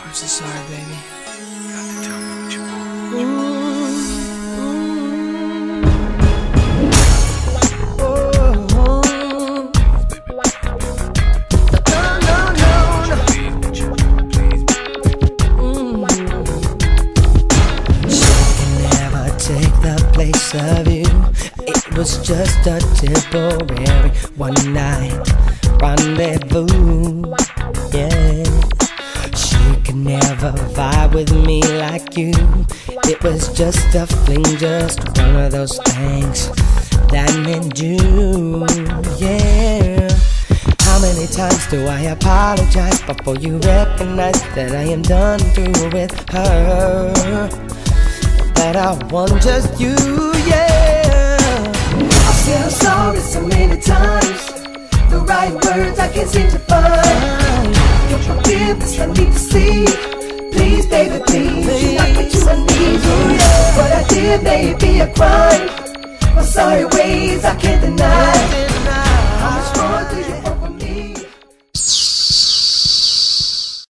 I'm so sorry, baby. Got to tell me what you want. Place of you, it was just a temporary one-night rendezvous. Yeah, she could never vibe with me like you. It was just a fling, just one of those things that men do. Yeah. How many times do I apologize before you recognize that I am done through with her? That I want just you, yeah. I've said I'm sorry so many times. The right words I can't seem to find. Your forgiveness I need to see. Please, baby, please. Knock me to my knees, oh yeah. What I did may be a crime. My sorry ways I can't deny.